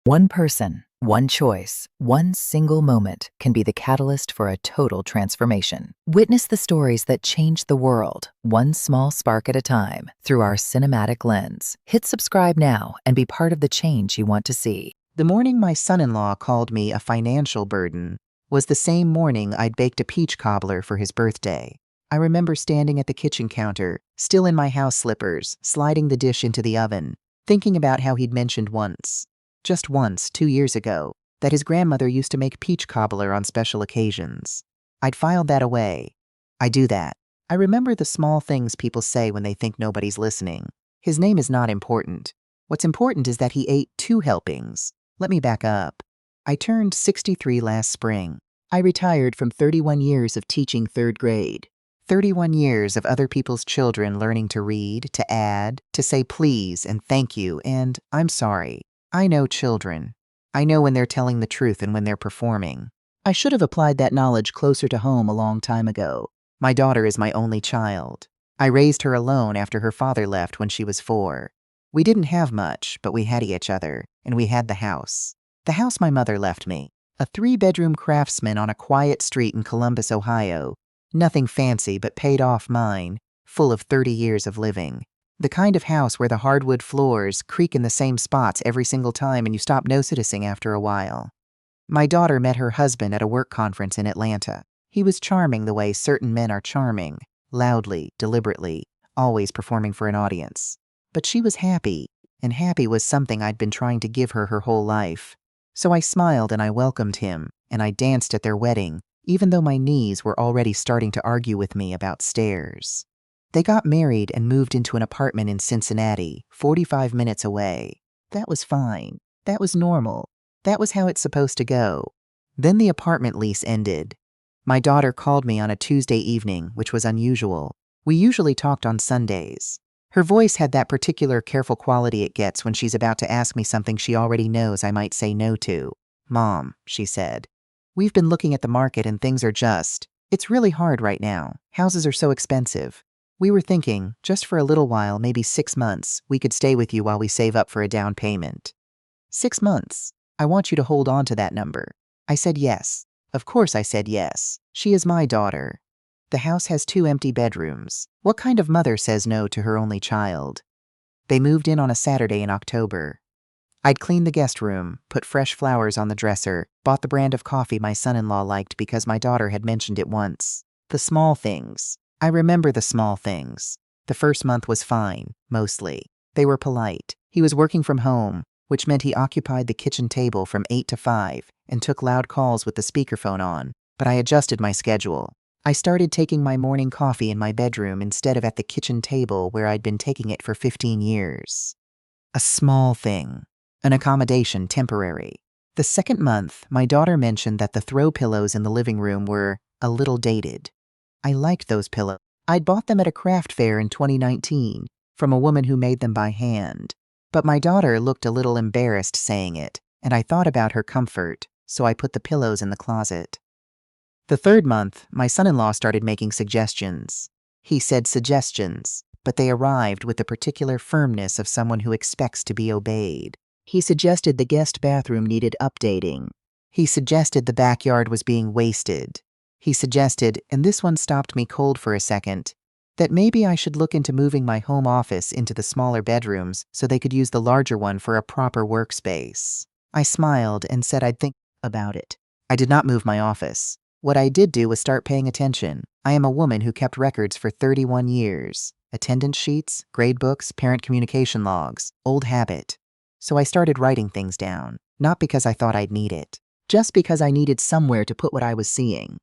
One person, one choice, one single moment can be the catalyst for a total transformation. Witness the stories that change the world, one small spark at a time, through our cinematic lens. Hit subscribe now and be part of the change you want to see. The morning my son-in-law called me a financial burden was the same morning I'd baked a peach cobbler for his birthday. I remember standing at the kitchen counter, still in my house slippers, sliding the dish into the oven, thinking about how he'd mentioned once, just once 2 years ago, that his grandmother used to make peach cobbler on special occasions. I'd filed that away. I do that. I remember the small things people say when they think nobody's listening. His name is not important. What's important is that he ate 2 helpings. Let me back up. I turned 63 last spring. I retired from 31 years of teaching 3rd grade. 31 years of other people's children learning to read, to add, to say please and thank you and I'm sorry. I know children. I know when they're telling the truth and when they're performing. I should have applied that knowledge closer to home a long time ago. My daughter is my only child. I raised her alone after her father left when she was 4. We didn't have much, but we had each other, and we had the house. The house my mother left me. A 3-bedroom craftsman on a quiet street in Columbus, Ohio. Nothing fancy, but paid off mine, full of 30 years of living. The kind of house where the hardwood floors creak in the same spots every single time and you stop noticing after a while. My daughter met her husband at a work conference in Atlanta. He was charming the way certain men are charming, loudly, deliberately, always performing for an audience. But she was happy, and happy was something I'd been trying to give her whole life. So I smiled and I welcomed him, and I danced at their wedding, even though my knees were already starting to argue with me about stairs. They got married and moved into an apartment in Cincinnati, 45 minutes away. That was fine. That was normal. That was how it's supposed to go. Then the apartment lease ended. My daughter called me on a Tuesday evening, which was unusual. We usually talked on Sundays. Her voice had that particular careful quality it gets when she's about to ask me something she already knows I might say no to. "Mom," she said, "we've been looking at the market and things are it's really hard right now. Houses are so expensive. We were thinking, just for a little while, maybe 6 months, we could stay with you while we save up for a down payment." 6 months. I want you to hold on to that number. I said yes. Of course I said yes. She is my daughter. The house has 2 empty bedrooms. What kind of mother says no to her only child? They moved in on a Saturday in October. I'd cleaned the guest room, put fresh flowers on the dresser, bought the brand of coffee my son-in-law liked because my daughter had mentioned it once. The small things. I remember the small things. The first month was fine, mostly. They were polite. He was working from home, which meant he occupied the kitchen table from 8 to 5 and took loud calls with the speakerphone on, but I adjusted my schedule. I started taking my morning coffee in my bedroom instead of at the kitchen table where I'd been taking it for 15 years. A small thing. An accommodation, temporary. The second month, my daughter mentioned that the throw pillows in the living room were a little dated. I liked those pillows. I'd bought them at a craft fair in 2019 from a woman who made them by hand. But my daughter looked a little embarrassed saying it, and I thought about her comfort, so I put the pillows in the closet. The third month, my son-in-law started making suggestions. He said suggestions, but they arrived with the particular firmness of someone who expects to be obeyed. He suggested the guest bathroom needed updating. He suggested the backyard was being wasted. He suggested, and this one stopped me cold for a second, that maybe I should look into moving my home office into the smaller bedrooms so they could use the larger one for a proper workspace. I smiled and said I'd think about it. I did not move my office. What I did do was start paying attention. I am a woman who kept records for 31 years. Attendance sheets, grade books, parent communication logs, old habit. So I started writing things down, not because I thought I'd need it, just because I needed somewhere to put what I was seeing.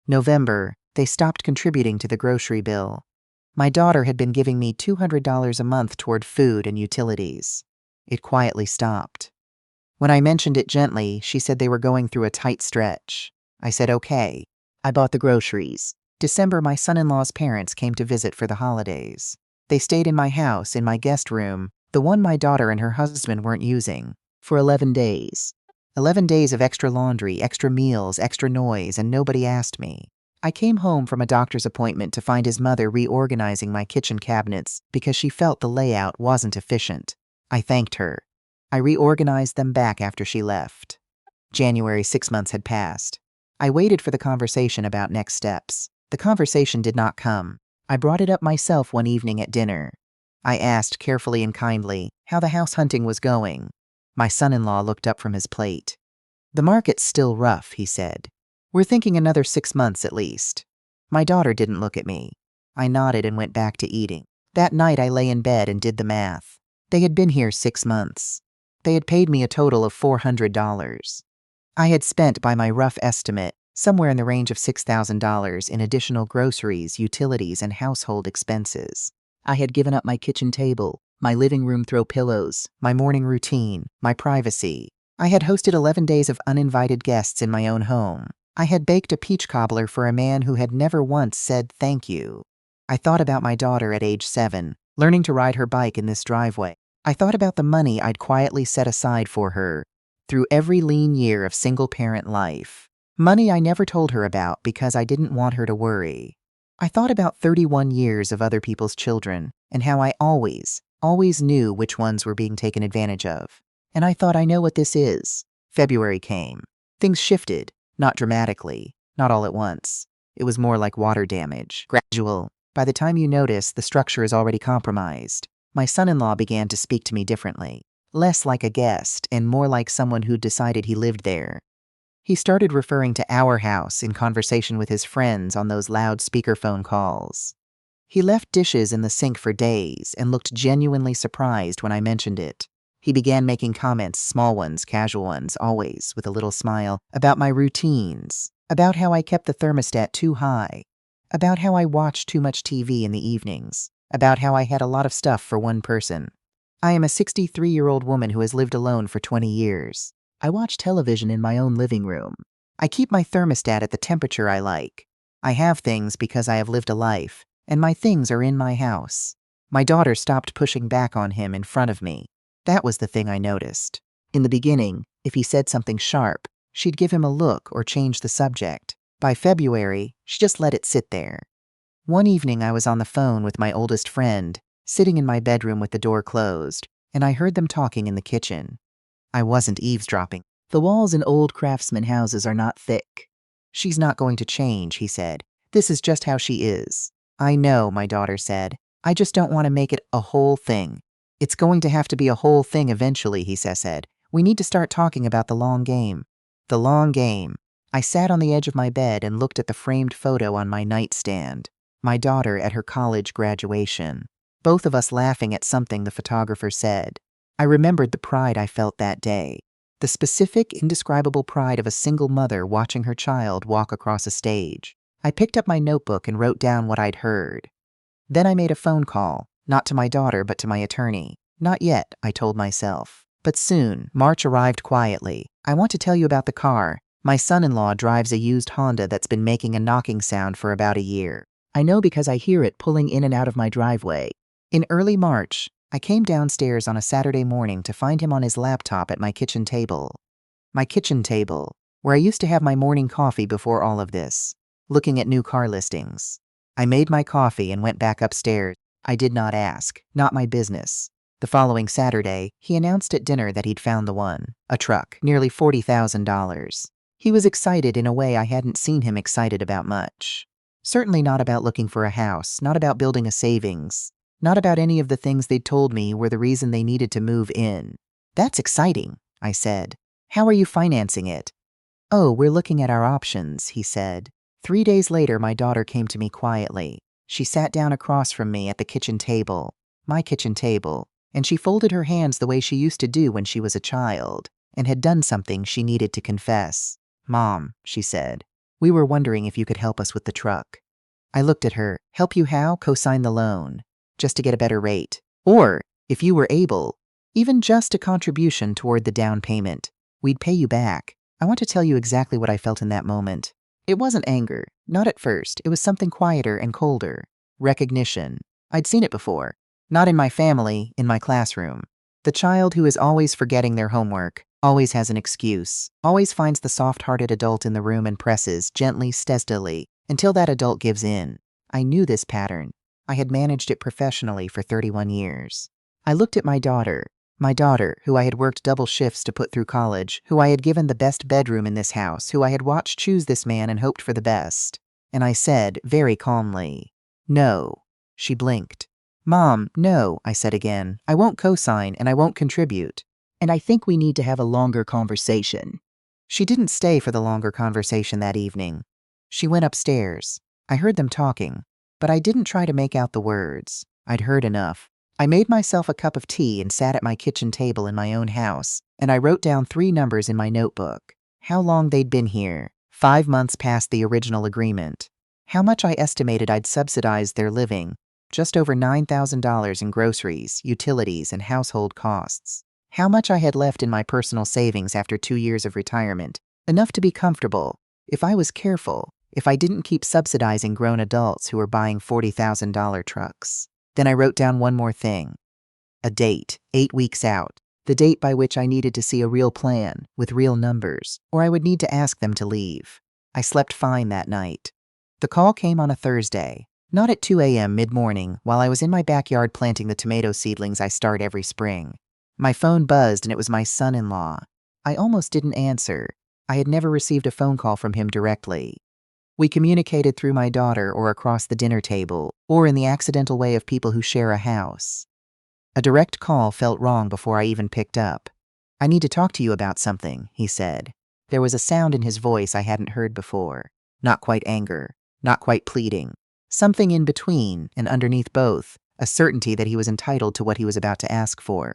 November, they stopped contributing to the grocery bill. My daughter had been giving me $200 a month toward food and utilities. It quietly stopped. When I mentioned it gently, she said they were going through a tight stretch. I said okay. I bought the groceries. December, my son-in-law's parents came to visit for the holidays. They stayed in my house, in my guest room, the one my daughter and her husband weren't using, for 11 days. 11 days of extra laundry, extra meals, extra noise, and nobody asked me. I came home from a doctor's appointment to find his mother reorganizing my kitchen cabinets because she felt the layout wasn't efficient. I thanked her. I reorganized them back after she left. January, 6 months had passed. I waited for the conversation about next steps. The conversation did not come. I brought it up myself one evening at dinner. I asked carefully and kindly how the house hunting was going. My son-in-law looked up from his plate. "The market's still rough," he said. "We're thinking another 6 months at least." My daughter didn't look at me. I nodded and went back to eating. That night I lay in bed and did the math. They had been here 6 months. They had paid me a total of $400. I had spent, by my rough estimate, somewhere in the range of $6,000 in additional groceries, utilities, and household expenses. I had given up my kitchen table, my living room throw pillows, my morning routine, my privacy. I had hosted 11 days of uninvited guests in my own home. I had baked a peach cobbler for a man who had never once said thank you. I thought about my daughter at age 7, learning to ride her bike in this driveway. I thought about the money I'd quietly set aside for her through every lean year of single-parent life. Money I never told her about because I didn't want her to worry. I thought about 31 years of other people's children and how I always knew which ones were being taken advantage of. And I thought, I know what this is. February came. Things shifted, not dramatically, not all at once. It was more like water damage, gradual. By the time you notice, the structure is already compromised. My son-in-law began to speak to me differently, less like a guest and more like someone who'd decided he lived there. He started referring to our house in conversation with his friends on those loud speakerphone calls. He left dishes in the sink for days and looked genuinely surprised when I mentioned it. He began making comments, small ones, casual ones, always with a little smile, about my routines, about how I kept the thermostat too high, about how I watched too much TV in the evenings, about how I had a lot of stuff for one person. I am a 63-year-old woman who has lived alone for 20 years. I watch television in my own living room. I keep my thermostat at the temperature I like. I have things because I have lived a life, and my things are in my house. My daughter stopped pushing back on him in front of me. That was the thing I noticed. In the beginning, if he said something sharp, she'd give him a look or change the subject. By February, she just let it sit there. One evening I was on the phone with my oldest friend, sitting in my bedroom with the door closed, and I heard them talking in the kitchen. I wasn't eavesdropping. The walls in old craftsman houses are not thick. "She's not going to change," he said. "This is just how she is." "I know," my daughter said. "I just don't want to make it a whole thing." "It's going to have to be a whole thing eventually," he said. "We need to start talking about the long game." The long game. I sat on the edge of my bed and looked at the framed photo on my nightstand. My daughter at her college graduation. Both of us laughing at something the photographer said. I remembered the pride I felt that day. The specific, indescribable pride of a single mother watching her child walk across a stage. I picked up my notebook and wrote down what I'd heard. Then I made a phone call, not to my daughter but to my attorney. Not yet, I told myself. But soon. March arrived quietly. "I want to tell you about the car. My son-in-law drives a used Honda that's been making a knocking sound for about a year. I know because I hear it pulling in and out of my driveway." In early March, I came downstairs on a Saturday morning to find him on his laptop at my kitchen table. My kitchen table, where I used to have my morning coffee before all of this, looking at new car listings. I made my coffee and went back upstairs. I did not ask, not my business. The following Saturday, he announced at dinner that he'd found the one, a truck, nearly $40,000. He was excited in a way I hadn't seen him excited about much. Certainly not about looking for a house, not about building a savings, not about any of the things they'd told me were the reason they needed to move in. "That's exciting," I said. "How are you financing it?" "Oh, we're looking at our options," he said. 3 days later, my daughter came to me quietly. She sat down across from me at the kitchen table, my kitchen table, and she folded her hands the way she used to do when she was a child, and had done something she needed to confess. "Mom," she said, "we were wondering if you could help us with the truck." I looked at her. "Help you how?" "Co-sign the loan. Just to get a better rate. Or, if you were able, even just a contribution toward the down payment. We'd pay you back." I want to tell you exactly what I felt in that moment. It wasn't anger. Not at first. It was something quieter and colder. Recognition. I'd seen it before. Not in my family, in my classroom. The child who is always forgetting their homework, always has an excuse, always finds the soft-hearted adult in the room and presses, gently, steadily, until that adult gives in. I knew this pattern. I had managed it professionally for 31 years. I looked at my daughter. My daughter, who I had worked double shifts to put through college, who I had given the best bedroom in this house, who I had watched choose this man and hoped for the best. And I said, very calmly, "No." She blinked. "Mom, no," I said again. "I won't co-sign and I won't contribute. And I think we need to have a longer conversation." She didn't stay for the longer conversation that evening. She went upstairs. I heard them talking, but I didn't try to make out the words. I'd heard enough. I made myself a cup of tea and sat at my kitchen table in my own house, and I wrote down 3 numbers in my notebook. How long they'd been here, 5 months past the original agreement. How much I estimated I'd subsidized their living, just over $9,000 in groceries, utilities, and household costs. How much I had left in my personal savings after 2 years of retirement, enough to be comfortable, if I was careful, if I didn't keep subsidizing grown adults who were buying $40,000 trucks. Then I wrote down one more thing. A date, 8 weeks out. The date by which I needed to see a real plan, with real numbers, or I would need to ask them to leave. I slept fine that night. The call came on a Thursday, not at 2 a.m. mid-morning, while I was in my backyard planting the tomato seedlings I start every spring. My phone buzzed and it was my son-in-law. I almost didn't answer. I had never received a phone call from him directly. We communicated through my daughter or across the dinner table, or in the accidental way of people who share a house. A direct call felt wrong before I even picked up. "I need to talk to you about something," he said. There was a sound in his voice I hadn't heard before. Not quite anger, not quite pleading. Something in between and underneath both, a certainty that he was entitled to what he was about to ask for.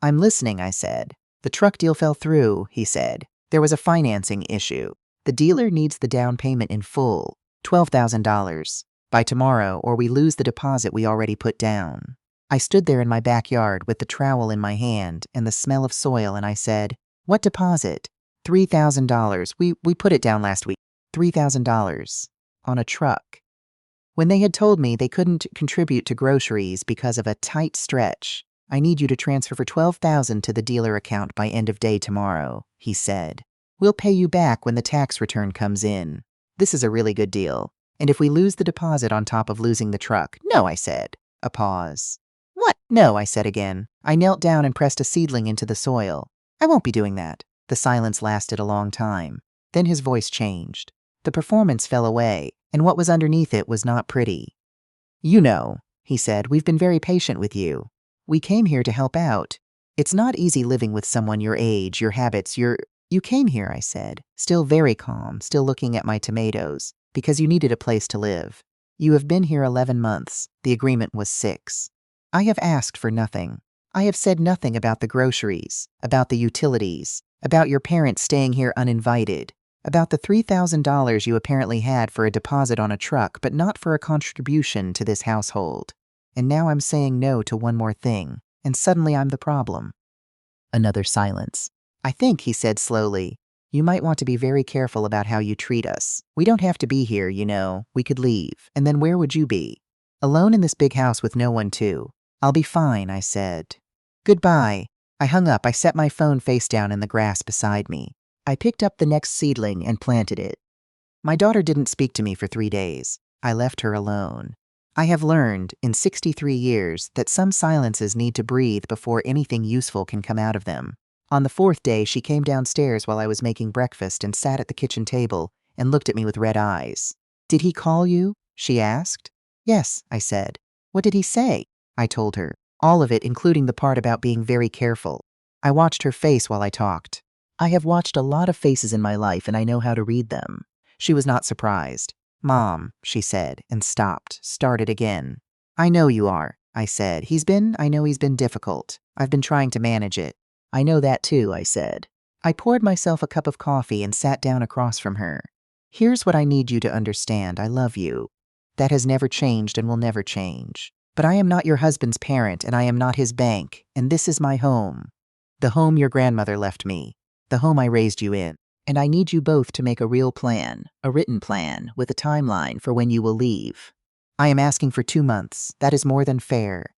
"I'm listening," I said. "The truck deal fell through," he said. "There was a financing issue. The dealer needs the down payment in full, $12,000, by tomorrow, or we lose the deposit we already put down." I stood there in my backyard with the trowel in my hand and the smell of soil, and I said, "What deposit?" $3,000. We put it down last week. $3,000. On a truck. When they had told me they couldn't contribute to groceries because of a tight stretch, "I need you to transfer for $12,000 to the dealer account by end of day tomorrow," he said. "We'll pay you back when the tax return comes in. This is a really good deal. And if we lose the deposit on top of losing the truck—" "No," I said. A pause. "What?" "No," I said again. I knelt down and pressed a seedling into the soil. "I won't be doing that." The silence lasted a long time. Then his voice changed. The performance fell away, and what was underneath it was not pretty. "You know," he said, "we've been very patient with you. We came here to help out. It's not easy living with someone your age, your habits, You came here," I said, still very calm, still looking at my tomatoes, "because you needed a place to live. You have been here 11 months. The agreement was 6. I have asked for nothing. I have said nothing about the groceries, about the utilities, about your parents staying here uninvited, about the $3,000 you apparently had for a deposit on a truck, but not for a contribution to this household. And now I'm saying no to one more thing, and suddenly I'm the problem." Another silence. "I think," he said slowly, "you might want to be very careful about how you treat us. We don't have to be here, you know. We could leave. And then where would you be? Alone in this big house with no one to." "I'll be fine," I said. "Goodbye." I hung up. I set my phone face down in the grass beside me. I picked up the next seedling and planted it. My daughter didn't speak to me for 3 days. I left her alone. I have learned, in 63 years, that some silences need to breathe before anything useful can come out of them. On the 4th day, she came downstairs while I was making breakfast and sat at the kitchen table and looked at me with red eyes. "Did he call you?" she asked. "Yes," I said. "What did he say?" I told her. All of it, including the part about being very careful. I watched her face while I talked. I have watched a lot of faces in my life, and I know how to read them. She was not surprised. "Mom," she said, and started again. "I know you are," I said. I know he's been difficult. I've been trying to manage it." "I know that too," I said. I poured myself a cup of coffee and sat down across from her. "Here's what I need you to understand. I love you. That has never changed and will never change. But I am not your husband's parent, and I am not his bank, and this is my home. The home your grandmother left me. The home I raised you in. And I need you both to make a real plan, a written plan, with a timeline for when you will leave. I am asking for 2 months. That is more than fair."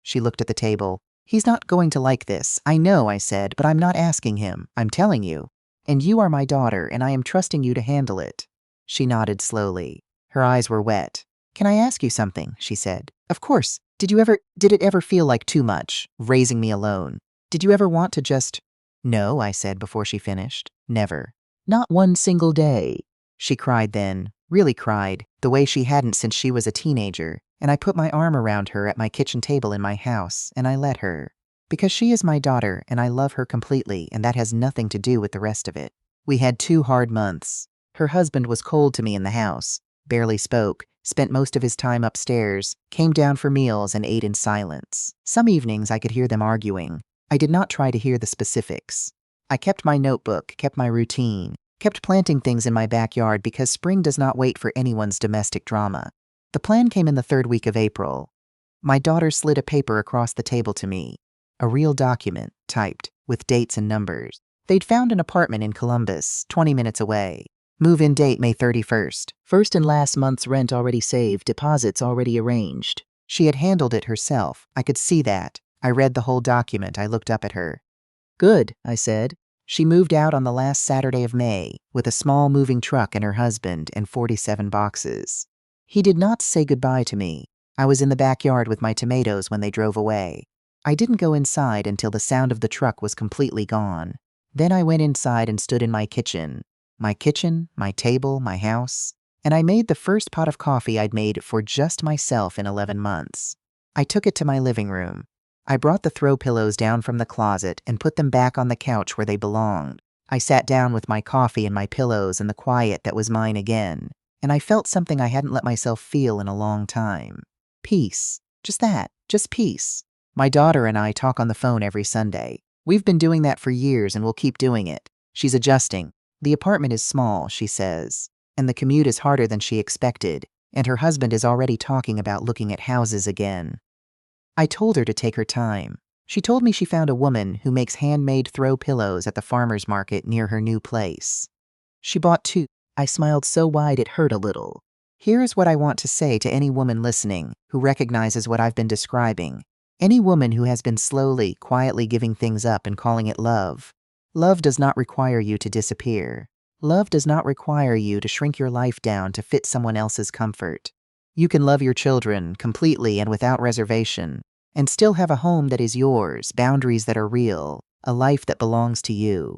She looked at the table. "He's not going to like this. I know," I said, "but I'm not asking him. I'm telling you. And you are my daughter, and I am trusting you to handle it." She nodded slowly. Her eyes were wet. "Can I ask you something?" she said. "Of course. Did it ever feel like too much, raising me alone? Did you ever want to just—" "No," I said before she finished. "Never. Not one single day." She cried then, really cried, the way she hadn't since she was a teenager, and I put my arm around her at my kitchen table in my house, and I let her. Because she is my daughter, and I love her completely, and that has nothing to do with the rest of it. We had 2 hard months. Her husband was cold to me in the house, barely spoke, spent most of his time upstairs, came down for meals and ate in silence. Some evenings I could hear them arguing. I did not try to hear the specifics. I kept my notebook, kept my routine, kept planting things in my backyard because spring does not wait for anyone's domestic drama. The plan came in the 3rd week of April. My daughter slid a paper across the table to me. A real document, typed, with dates and numbers. They'd found an apartment in Columbus, 20 minutes away. Move-in date May 31st. First and last month's rent already saved, deposits already arranged. She had handled it herself. I could see that. I read the whole document. I looked up at her. "Good," I said. She moved out on the last Saturday of May, with a small moving truck and her husband and 47 boxes. He did not say goodbye to me. I was in the backyard with my tomatoes when they drove away. I didn't go inside until the sound of the truck was completely gone. Then I went inside and stood in my kitchen, my table, my house, and I made the first pot of coffee I'd made for just myself in 11 months. I took it to my living room. I brought the throw pillows down from the closet and put them back on the couch where they belonged. I sat down with my coffee and my pillows and the quiet that was mine again, and I felt something I hadn't let myself feel in a long time. Peace. Just that. Just peace. My daughter and I talk on the phone every Sunday. We've been doing that for years and we'll keep doing it. She's adjusting. The apartment is small, she says, and the commute is harder than she expected, and her husband is already talking about looking at houses again. I told her to take her time. She told me she found a woman who makes handmade throw pillows at the farmer's market near her new place. She bought 2. I smiled so wide it hurt a little. Here is what I want to say to any woman listening who recognizes what I've been describing. Any woman who has been slowly, quietly giving things up and calling it love. Love does not require you to disappear. Love does not require you to shrink your life down to fit someone else's comfort. You can love your children completely and without reservation, and still have a home that is yours, boundaries that are real, a life that belongs to you.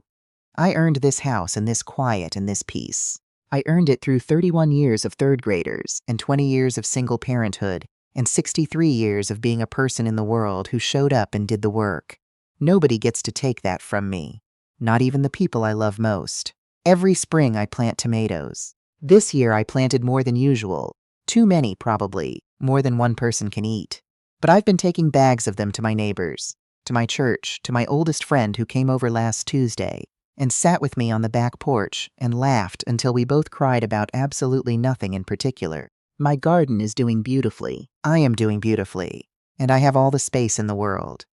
I earned this house and this quiet and this peace. I earned it through 31 years of 3rd graders and 20 years of single parenthood and 63 years of being a person in the world who showed up and did the work. Nobody gets to take that from me. Not even the people I love most. Every spring I plant tomatoes. This year I planted more than usual. Too many, probably. More than one person can eat. But I've been taking bags of them to my neighbors, to my church, to my oldest friend who came over last Tuesday and sat with me on the back porch and laughed until we both cried about absolutely nothing in particular. My garden is doing beautifully. I am doing beautifully. And I have all the space in the world.